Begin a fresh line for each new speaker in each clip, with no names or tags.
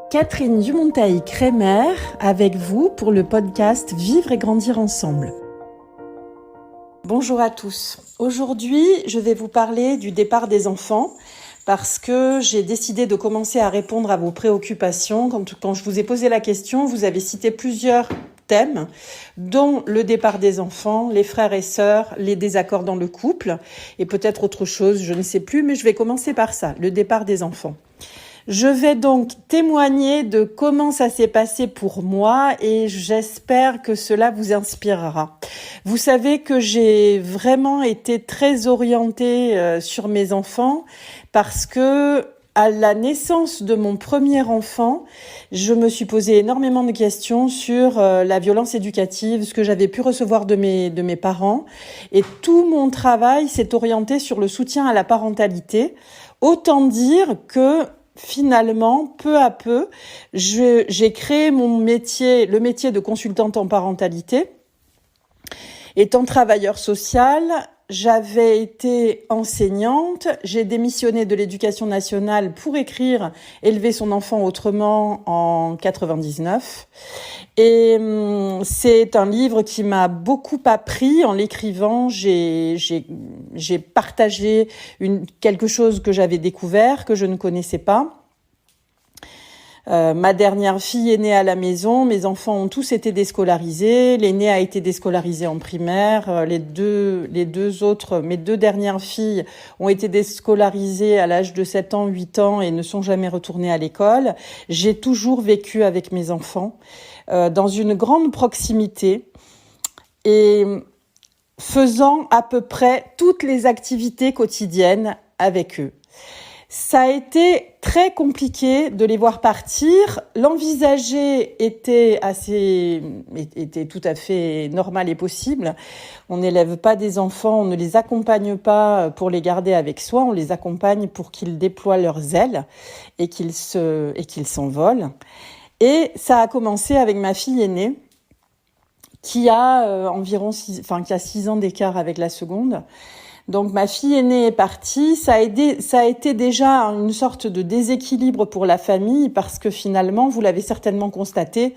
Catherine Dumontaï-Crémer avec vous pour le podcast Vivre et grandir ensemble. Bonjour à tous. Aujourd'hui, je vais vous parler du départ des enfants parce que j'ai décidé de commencer à répondre à vos préoccupations. Quand je vous ai posé la question, vous avez cité plusieurs thèmes, dont le départ des enfants, les frères et sœurs, les désaccords dans le couple et peut-être autre chose, je ne sais plus, mais je vais commencer par ça, le départ des enfants. Je vais donc témoigner de comment ça s'est passé pour moi et j'espère que cela vous inspirera. Vous savez que j'ai vraiment été très orientée sur mes enfants parce que à la naissance de mon premier enfant, je me suis posé énormément de questions sur la violence éducative, ce que j'avais pu recevoir de mes parents. Et tout mon travail s'est orienté sur le soutien à la parentalité. Autant dire que finalement, peu à peu, j'ai créé mon métier, le métier de consultante en parentalité. Étant travailleur social, j'avais été enseignante, j'ai démissionné de l'éducation nationale pour écrire « Élever son enfant autrement » en 99. Et c'est un livre qui m'a beaucoup appris. En l'écrivant, j'ai partagé quelque chose que j'avais découvert, que je ne connaissais pas. Ma dernière fille est née à la maison, mes enfants ont tous été déscolarisés, l'aîné a été déscolarisé en primaire, mes deux dernières filles ont été déscolarisées à l'âge de 7 ans, 8 ans et ne sont jamais retournées à l'école. J'ai toujours vécu avec mes enfants dans une grande proximité et faisant à peu près toutes les activités quotidiennes avec eux. Ça a été très compliqué de les voir partir. L'envisager était tout à fait normal et possible. On n'élève pas des enfants, on ne les accompagne pas pour les garder avec soi, on les accompagne pour qu'ils déploient leurs ailes et qu'ils s'envolent. Et ça a commencé avec ma fille aînée, qui a qui a 6 ans d'écart avec la seconde. Donc ma fille aînée est partie, ça a été déjà une sorte de déséquilibre pour la famille parce que finalement, vous l'avez certainement constaté,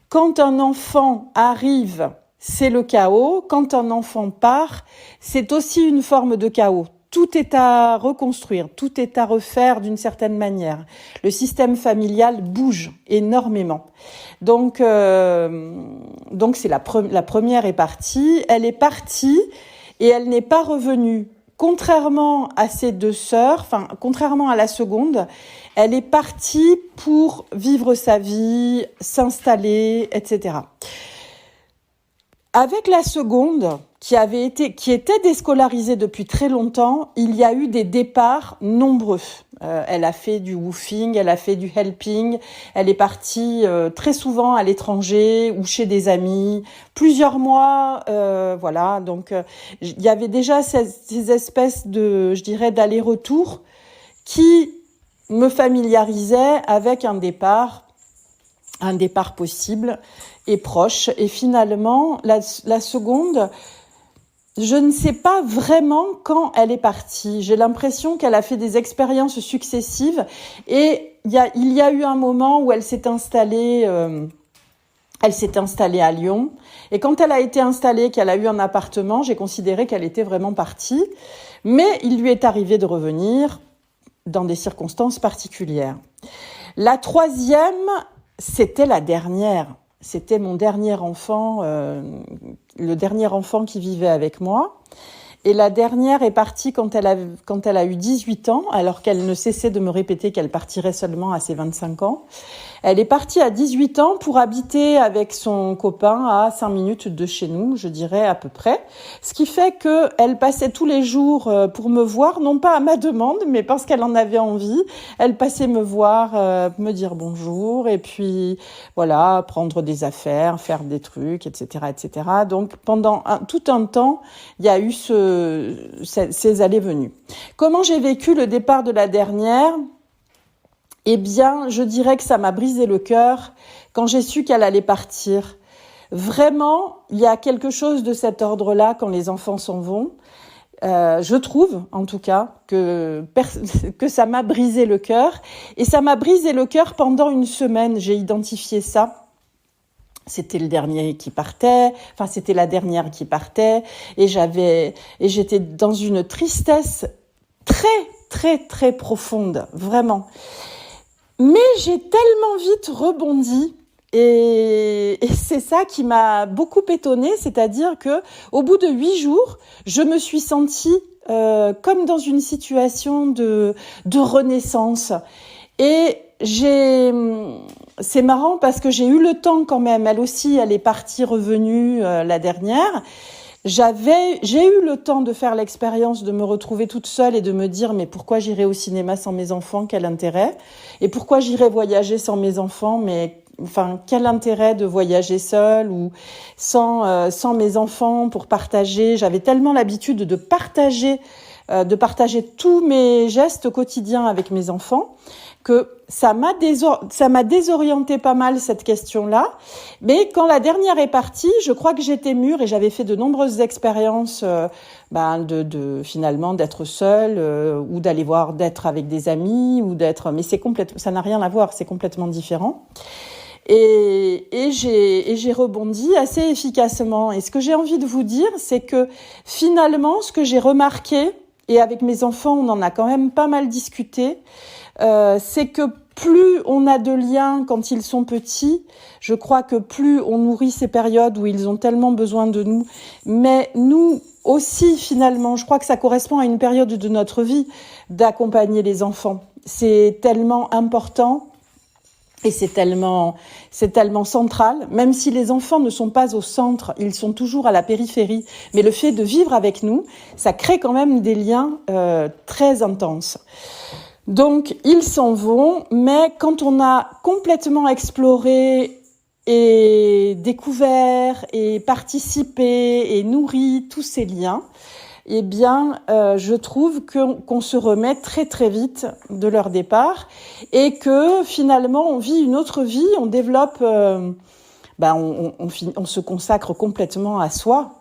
quand un enfant arrive, c'est le chaos, quand un enfant part, c'est aussi une forme de chaos. Tout est à reconstruire, tout est à refaire d'une certaine manière. Le système familial bouge énormément. Donc c'est la première est partie, elle est partie. Et elle n'est pas revenue. Contrairement à ses deux sœurs, contrairement à la seconde, elle est partie pour vivre sa vie, s'installer, etc. Avec la seconde, qui était déscolarisée depuis très longtemps, il y a eu des départs nombreux. Elle a fait du woofing, elle a fait du helping, elle est partie très souvent à l'étranger ou chez des amis, plusieurs mois, voilà. Donc il y avait déjà ces espèces de, je dirais, d'aller-retour qui me familiarisaient avec un départ possible et proche. Et finalement, la seconde, je ne sais pas vraiment quand elle est partie. J'ai l'impression qu'elle a fait des expériences successives et il y a eu un moment où elle s'est installée à Lyon. Et quand elle a été installée, qu'elle a eu un appartement, j'ai considéré qu'elle était vraiment partie. Mais il lui est arrivé de revenir dans des circonstances particulières. La troisième, c'était la dernière. C'était mon dernier enfant, le dernier enfant qui vivait avec moi. Et la dernière est partie quand elle a eu 18 ans, alors qu'elle ne cessait de me répéter qu'elle partirait seulement à ses 25 ans. Elle est partie à 18 ans pour habiter avec son copain à 5 minutes de chez nous, je dirais à peu près. Ce qui fait qu'elle passait tous les jours pour me voir, non pas à ma demande, mais parce qu'elle en avait envie. Elle passait me voir, me dire bonjour, et puis voilà, prendre des affaires, faire des trucs, etc., etc. Donc pendant tout un temps, il y a eu ces allées-venues. Comment j'ai vécu le départ de la dernière ? Eh bien, je dirais que ça m'a brisé le cœur quand j'ai su qu'elle allait partir. Vraiment, il y a quelque chose de cet ordre-là quand les enfants s'en vont. Je trouve, en tout cas, que ça m'a brisé le cœur. Et ça m'a brisé le cœur pendant une semaine. J'ai identifié ça. C'était le dernier qui partait. Enfin, c'était la dernière qui partait. Et j'étais dans une tristesse très, très, très profonde. Vraiment. Mais j'ai tellement vite rebondi. Et c'est ça qui m'a beaucoup étonnée, c'est-à-dire que au bout de 8 jours, je me suis sentie comme dans une situation de renaissance. Et c'est marrant parce que j'ai eu le temps quand même. Elle aussi, elle est partie, revenue la dernière. J'ai eu le temps de faire l'expérience de me retrouver toute seule et de me dire mais pourquoi j'irais au cinéma sans mes enfants, quel intérêt? Et pourquoi j'irais voyager sans mes enfants, mais enfin quel intérêt de voyager seule ou sans mes enfants pour partager. J'avais tellement l'habitude de partager tous mes gestes quotidiens avec mes enfants que ça m'a désorienté pas mal cette question-là. Mais quand la dernière est partie, je crois que j'étais mûre et j'avais fait de nombreuses expériences finalement d'être seule ou d'être avec des amis mais ça n'a rien à voir, c'est complètement différent. Et j'ai rebondi assez efficacement. Et ce que j'ai envie de vous dire, c'est que finalement, ce que j'ai remarqué, et avec mes enfants, on en a quand même pas mal discuté, c'est que plus on a de liens quand ils sont petits, je crois que plus on nourrit ces périodes où ils ont tellement besoin de nous. Mais nous aussi, finalement, je crois que ça correspond à une période de notre vie d'accompagner les enfants. C'est tellement important. Et c'est tellement central, même si les enfants ne sont pas au centre, ils sont toujours à la périphérie. Mais le fait de vivre avec nous, ça crée quand même des liens très intenses. Donc, ils s'en vont, mais quand on a complètement exploré et découvert et participé et nourri tous ces liens, eh bien, je trouve qu'on se remet très très vite de leur départ et que finalement on vit une autre vie, on développe, on se consacre complètement à soi.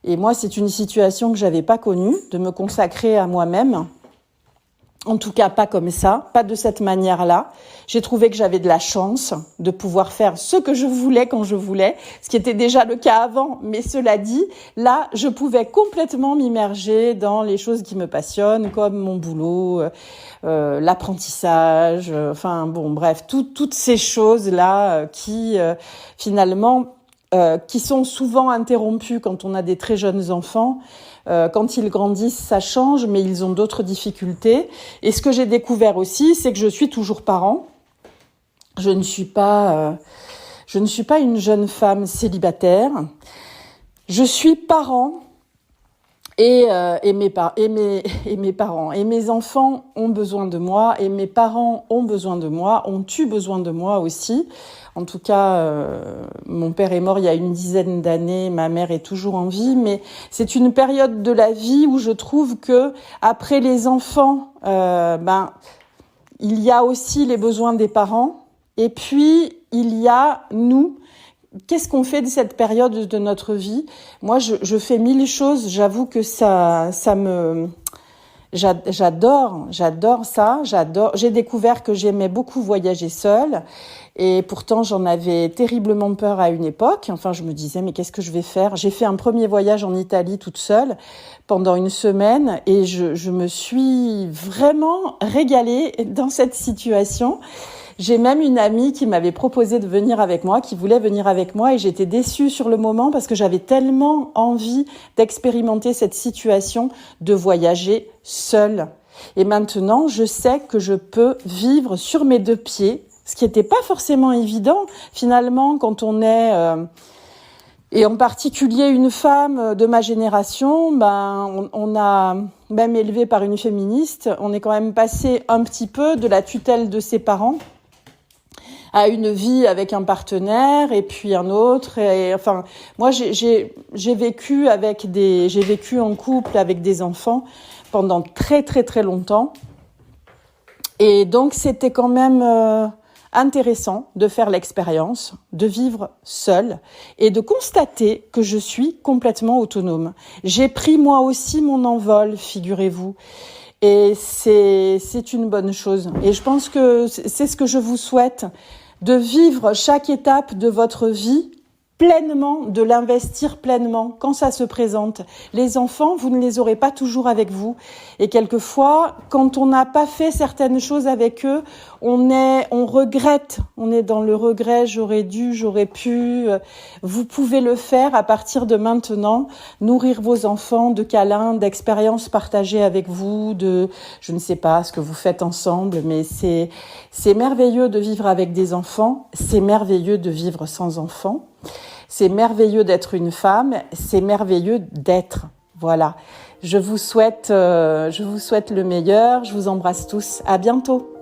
Et moi, c'est une situation que j'avais pas connue, de me consacrer à moi-même. En tout cas, pas comme ça, pas de cette manière-là. J'ai trouvé que j'avais de la chance de pouvoir faire ce que je voulais quand je voulais, ce qui était déjà le cas avant. Mais cela dit, là, je pouvais complètement m'immerger dans les choses qui me passionnent, comme mon boulot, l'apprentissage, toutes ces choses-là qui, finalement, qui sont souvent interrompues quand on a des très jeunes enfants. Quand ils grandissent, ça change, mais ils ont d'autres difficultés. Et ce que j'ai découvert aussi, c'est que je suis toujours parent. Je ne suis pas une jeune femme célibataire. Je suis parent et mes parents et mes enfants ont besoin de moi et mes parents ont besoin de moi, ont eu besoin de moi aussi. En tout cas, mon père est mort il y a une dizaine d'années, ma mère est toujours en vie, mais c'est une période de la vie où je trouve que après les enfants, il y a aussi les besoins des parents, et puis il y a nous. Qu'est-ce qu'on fait de cette période de notre vie ? Moi, je fais 1000 choses. J'avoue que j'adore ça. J'ai découvert que j'aimais beaucoup voyager seule. Et pourtant, j'en avais terriblement peur à une époque. Enfin, je me disais, mais qu'est-ce que je vais faire ? J'ai fait un premier voyage en Italie toute seule pendant une semaine et je me suis vraiment régalée dans cette situation. J'ai même une amie qui m'avait proposé de venir avec moi, qui voulait venir avec moi, et j'étais déçue sur le moment parce que j'avais tellement envie d'expérimenter cette situation de voyager seule. Et maintenant, je sais que je peux vivre sur mes deux pieds, ce qui n'était pas forcément évident finalement quand on est... Et en particulier une femme de ma génération, on a même élevé par une féministe, on est quand même passé un petit peu de la tutelle de ses parents à une vie avec un partenaire et puis un autre. Et enfin, moi j'ai vécu en couple avec des enfants pendant très très très longtemps. Et donc c'était quand même intéressant de faire l'expérience, de vivre seule et de constater que je suis complètement autonome. J'ai pris moi aussi mon envol, figurez-vous. Et c'est une bonne chose. Et je pense que c'est ce que je vous souhaite, de vivre chaque étape de votre vie pleinement, de l'investir pleinement quand ça se présente. Les enfants, vous ne les aurez pas toujours avec vous. Et quelquefois, quand on n'a pas fait certaines choses avec eux, on regrette. On est dans le regret, j'aurais dû, j'aurais pu. Vous pouvez le faire à partir de maintenant, nourrir vos enfants de câlins, d'expériences partagées avec vous, de, je ne sais pas ce que vous faites ensemble, mais c'est merveilleux de vivre avec des enfants, c'est merveilleux de vivre sans enfants. C'est merveilleux d'être une femme, c'est merveilleux d'être. Voilà. Je vous souhaite le meilleur, je vous embrasse tous. À bientôt.